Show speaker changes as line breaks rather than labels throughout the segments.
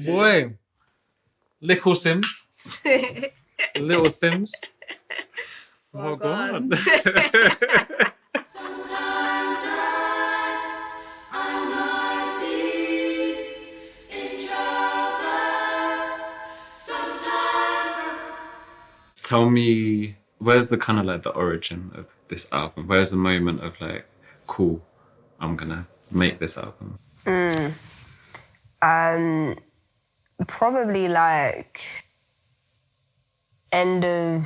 Boy, little Simz. Little Simz. Oh, God. Tell me, where's the kind of like the origin of this album? Where's the moment of like, cool, I'm gonna make this album?
Probably like end of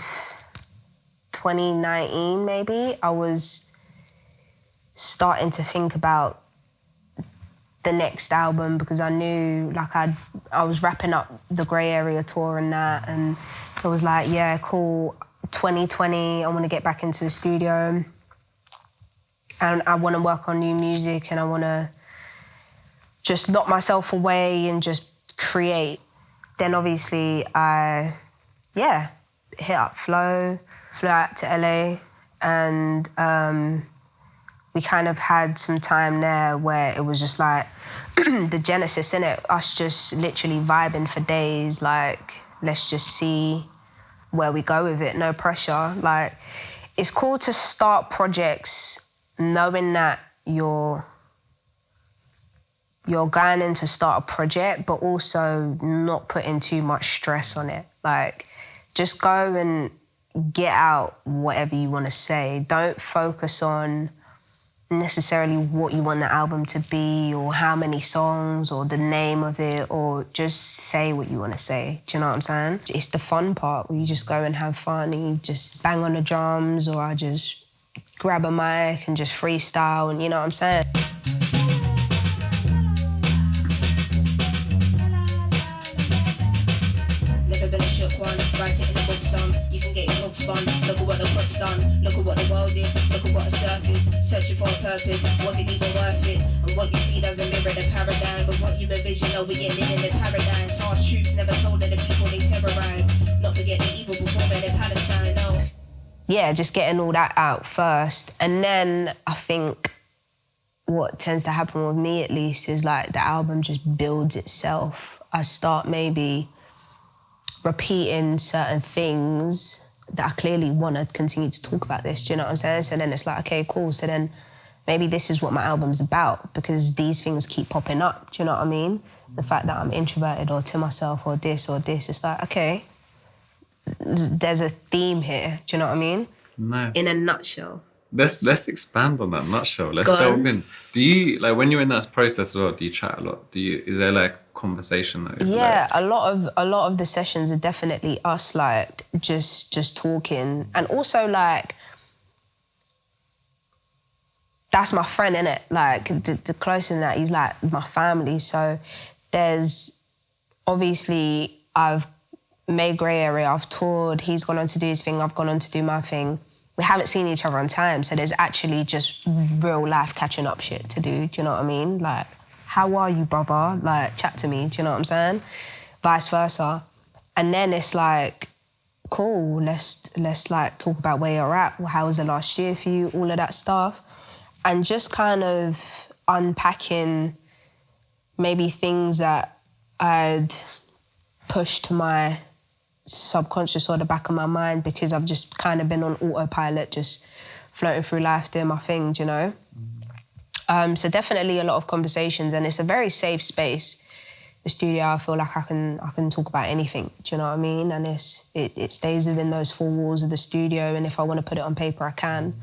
2019 maybe. I was starting to think about the next album because I knew like I was wrapping up the Grey Area tour and that, and it was like, yeah, cool, 2020, I want to get back into the studio and I want to work on new music and I want to just lock myself away and just create. Then obviously I, hit up Flo, flew out to LA, and we kind of had some time there where it was just like the genesis in it, us just literally vibing for days, like, let's just see where we go with it, no pressure. Like, it's cool to start projects knowing that you're going in to start a project, but also not putting too much stress on it. Like, just go and get out whatever you want to say. Don't focus on necessarily what you want the album to be or how many songs or the name of it, or just say what you want to say. Do you know what I'm saying? It's the fun part where you just go and have fun and you just bang on the drums, or I just grab a mic and just freestyle, and you know what I'm saying?
Never been a shook one, write it in a book, son. You can get your book spun. Look at what the crook's done. Look at what the world did. Look at what the surface. Searching for a purpose. Was it even worth it? And what you see doesn't mirror the paradigm. But what you envision, oh, we ain't living in paradise. Harsh troops never told of the people they terrorize. Not forget the evil before men in Palestine, no.
Yeah, just getting all that out first. And then I think what tends to happen with me, at least, is like the album just builds itself. I start maybe repeating certain things that I clearly want to continue to talk about this, do you know what I'm saying? So then it's like, okay, cool. So then maybe this is what my album's about, because these things keep popping up, do you know what I mean? The fact that I'm introverted or to myself or this, it's like, okay, there's a theme here, do you know what I mean?
Nice.
In a nutshell.
Let's expand on that nutshell. Let's
Go
delve
on.
in. Do you, like, when you're in that process as well, do you chat a lot? Is there like conversation?
Yeah, a lot of the sessions are definitely us like just talking, and also like that's my friend, innit? Like the closer than that, he's like my family. So there's obviously I've made Grey Area, I've toured, he's gone on to do his thing, I've gone on to do my thing. We haven't seen each other on time, so there's actually just real life catching up shit to do, do you know what I mean? Like, how are you, brother? Like, chat to me, do you know what I'm saying? Vice versa. And then it's like, cool, let's like talk about where you're at, how was the last year for you, all of that stuff. And just kind of unpacking maybe things that I'd pushed to my subconscious or the back of my mind because I've just kind of been on autopilot, just floating through life, doing my thing, do you know? So definitely a lot of conversations, and it's a very safe space. The studio, I feel like I can talk about anything, do you know what I mean? And it stays within those four walls of the studio, and if I want to put it on paper, I can.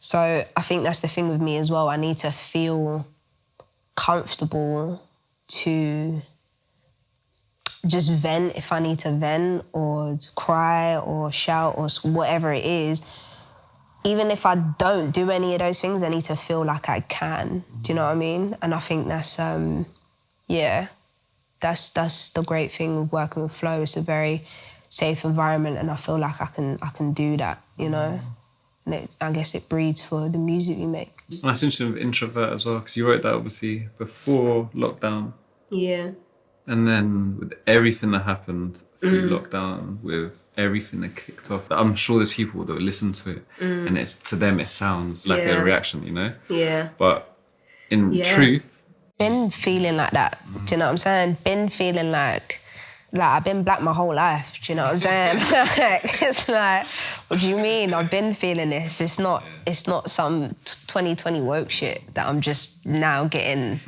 So I think that's the thing with me as well. I need to feel comfortable to just vent if I need to vent, or cry or shout or whatever it is. Even if I don't do any of those things, I need to feel like I can. Do you know what I mean? And I think that's, that's the great thing with working with Flo. It's a very safe environment, and I feel like I can do that, you know? And I guess it breeds for the music we make.
That's interesting with Introvert as well, because you wrote that obviously before lockdown.
Yeah.
And then with everything that happened through lockdown, with everything that kicked off, I'm sure there's people that will listen to it and to them it sounds like a reaction, you know?
Yeah.
But in truth,
been feeling like that. Do you know what I'm saying? Been feeling like I've been black my whole life. Do you know what I'm saying? Like, it's like, what do you mean? I've been feeling this. It's not some 2020 woke shit that I'm just now getting.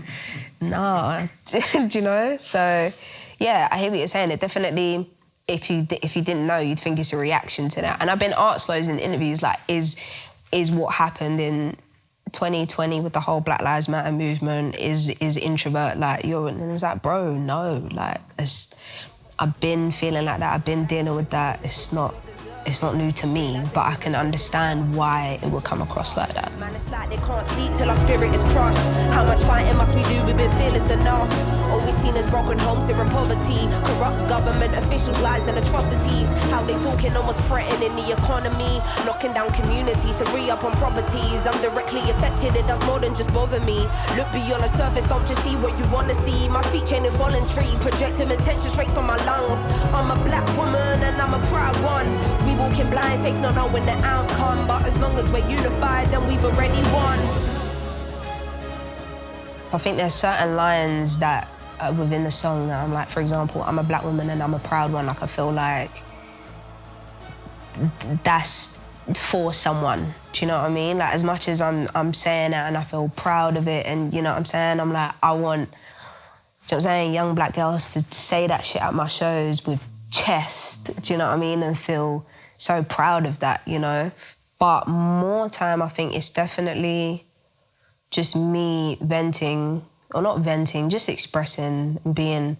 Nah, do you know? So, yeah, I hear what you're saying. It definitely, if you didn't know, you'd think it's a reaction to that. And I've been asked loads in interviews, like, is what happened in 2020 with the whole Black Lives Matter movement, is Introvert like you're, and it's like, bro, no, like, I've been feeling like that, I've been dealing with that. It's not new to me, but I can understand why it will come across like that.
Man, it's like they can't sleep till our spirit is crushed. How much fighting must we do? We've been fearless enough. All we've seen is broken homes here in poverty, corrupt government officials, lies and atrocities. How they talking almost threatening the economy, knocking down communities to re-up on properties. I'm directly affected, it does more than just bother me. Look beyond the surface, don't just see what you wanna see. My speech ain't involuntary, projecting attention straight from my lungs. I'm a black woman and I'm a proud one. We walk in blind faith, not knowing the outcome, but as long as we're unified, then we've already won.
I think there's certain lines that are within the song that I'm like, for example, I'm a black woman and I'm a proud one. Like, I feel like that's for someone. Do you know what I mean? Like, as much as I'm saying it and I feel proud of it, and you know what I'm saying, I'm like, I want, you know what I'm saying, young black girls to say that shit at my shows with chest. Do you know what I mean? And feel so proud of that, you know? But more time, I think it's definitely just me venting, or not venting, just expressing and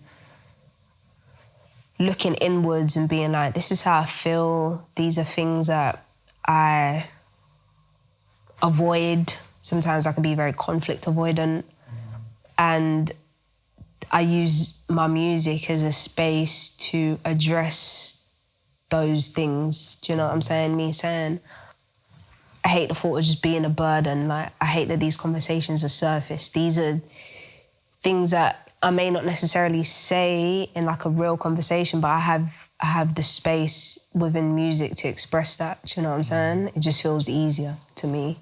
looking inwards and being like, this is how I feel. These are things that I avoid. Sometimes I can be very conflict avoidant. And I use my music as a space to address those things. Do you know what I'm saying? Me saying, I hate the thought of just being a burden. Like, I hate that these conversations are surfaced. These are things that I may not necessarily say in like a real conversation, but I have the space within music to express that. Do you know what I'm saying? It just feels easier to me.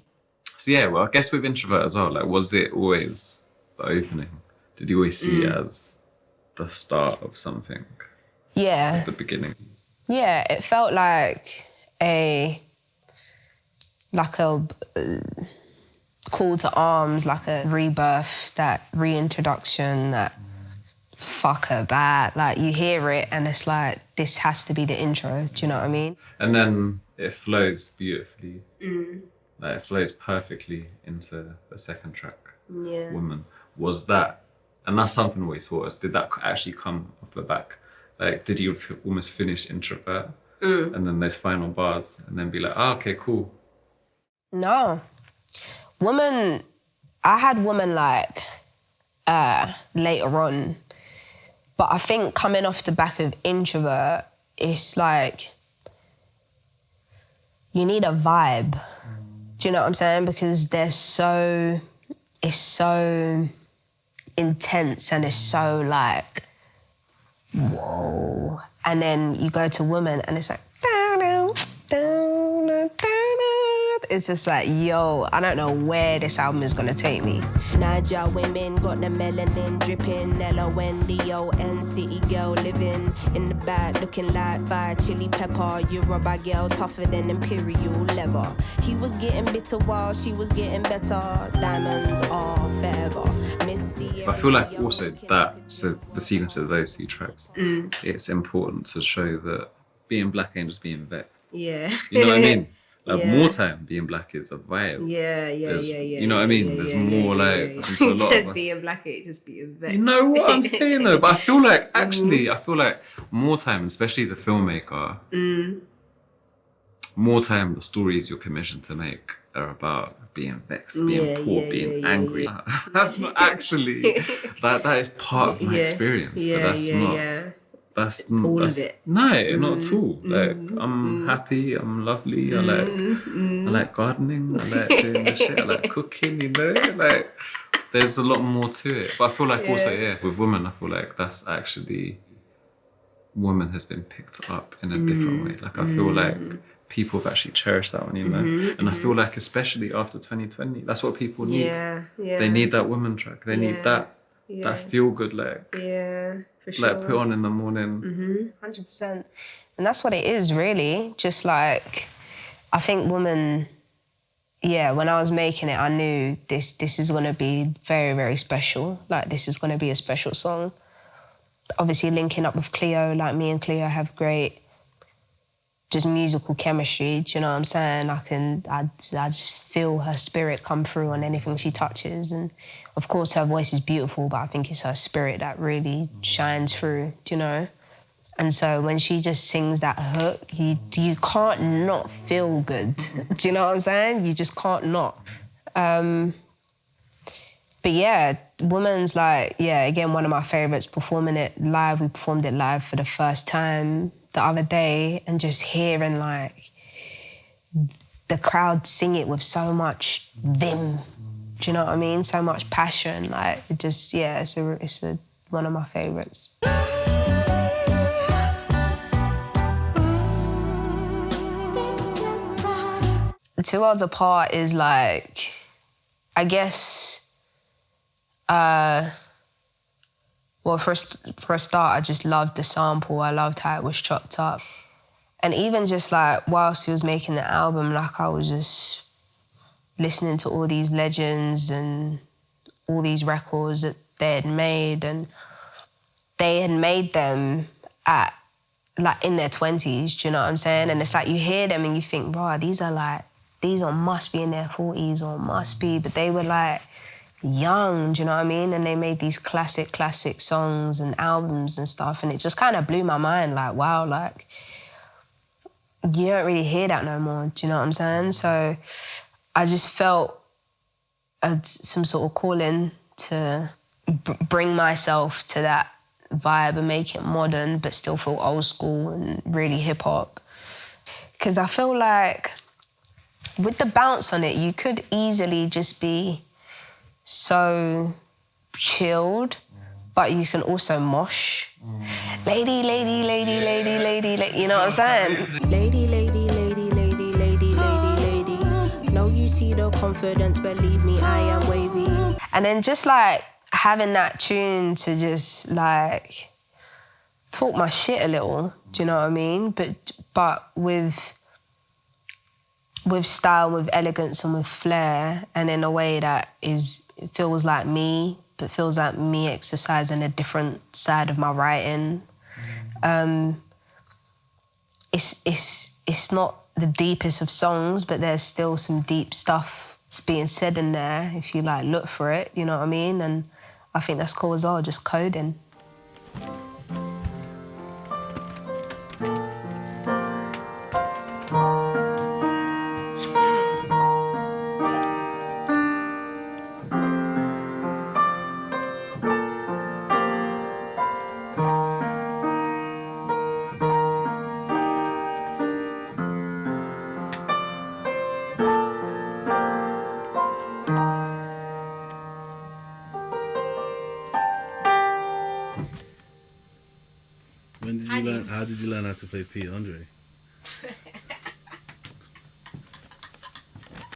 So yeah, well, I guess with Introvert as well, like, was it always the opening? Did you always see it as the start of something?
Yeah.
As the beginning?
Yeah, it felt like a call to arms, like a rebirth, that reintroduction, that fuck her bad. Like, you hear it and it's like, this has to be the intro. Do you know what I mean? And
then it flows beautifully. Like, it flows perfectly into the second track, Woman. Was that, and that's something we saw, did that actually come off the back? Like, did you almost finish Introvert and then those final bars and then be like, oh, okay, cool?
No. Woman, I had Woman like later on, but I think coming off the back of Introvert, it's like, you need a vibe. Do you know what I'm saying? Because it's so intense and it's so like, whoa. And then you go to Woman and it's like, it's just like, yo, I don't know where this album is gonna take me.
Niger women got the melanin dripping, L-O-N-D-O-N, city girl living in the back, looking like fire chili pepper. Yoruba girl tougher than imperial leather. He was getting bitter while she was getting better. Diamonds are forever.
I feel like also that, so the sequence of those two tracks, it's important to show that being black ain't just being vexed.
Yeah.
You know what I mean? Like, more time being black is a vibe.
Yeah.
You know what I mean? There's more like...
He said being black ain't just being vexed.
You know what I'm saying though? But I feel like, actually, I feel like more time, especially as a filmmaker, more time the stories you're commissioned to make are about being vexed, being poor, being angry. That's not actually... that is part of my experience, but that's not... That's
all of it.
No, not at all. Like, I'm happy, I'm lovely, I like gardening, I like doing this shit, I like cooking, you know? Like, there's a lot more to it. But I feel like also, with Women, I feel like that's actually, Woman has been picked up in a different way. Like, I feel like people have actually cherished that one, you know? And I feel like, especially after 2020, that's what people need. They need that Woman track. They need that that feel good,
for sure.
like put on in the morning.
100%. And that's what it is, really. Just like, I think women, when I was making it, I knew this is going to be very, very special. Like, this is going to be a special song. Obviously, linking up with Cleo, like me and Cleo have great just musical chemistry, do you know what I'm saying? I just feel her spirit come through on anything she touches. And of course, her voice is beautiful, but I think it's her spirit that really shines through, do you know? And so when she just sings that hook, you can't not feel good. Do you know what I'm saying? You just can't not. But yeah, Woman's like, again, one of my favourites, performing it live. We performed it live for the first time the other day, and just hearing like the crowd sing it with so much vim. Do you know what I mean? So much passion. Like, it just, it's one of my favourites. Two Worlds Apart is like, I guess, well, for a start, I just loved the sample. I loved how it was chopped up. And even just like whilst he was making the album, like I was just listening to all these legends and all these records that they had made, and they had made them at like in their 20s, do you know what I'm saying? And it's like you hear them and you think, bro, these must be in their 40s or must be, but they were like young, do you know what I mean? And they made these classic songs and albums and stuff, and it just kind of blew my mind, like, wow, like, you don't really hear that no more, do you know what I'm saying? So I just felt some sort of calling to bring myself to that vibe and make it modern but still feel old school and really hip-hop. Because I feel like with the bounce on it, you could easily just be so chilled, but you can also mosh. Lady, you know what I'm saying?
Lady. No, you see the confidence, believe me, I am wavy.
And then just like having that tune to just like talk my shit a little, do you know what I mean? But with style, with elegance and with flair, and in a way that it feels like me, but feels like me exercising a different side of my writing. It's not the deepest of songs, but there's still some deep stuff being said in there if you like look for it, you know what I mean? And I think that's cool as well, just coding.
How did you learn how to play P. Andre?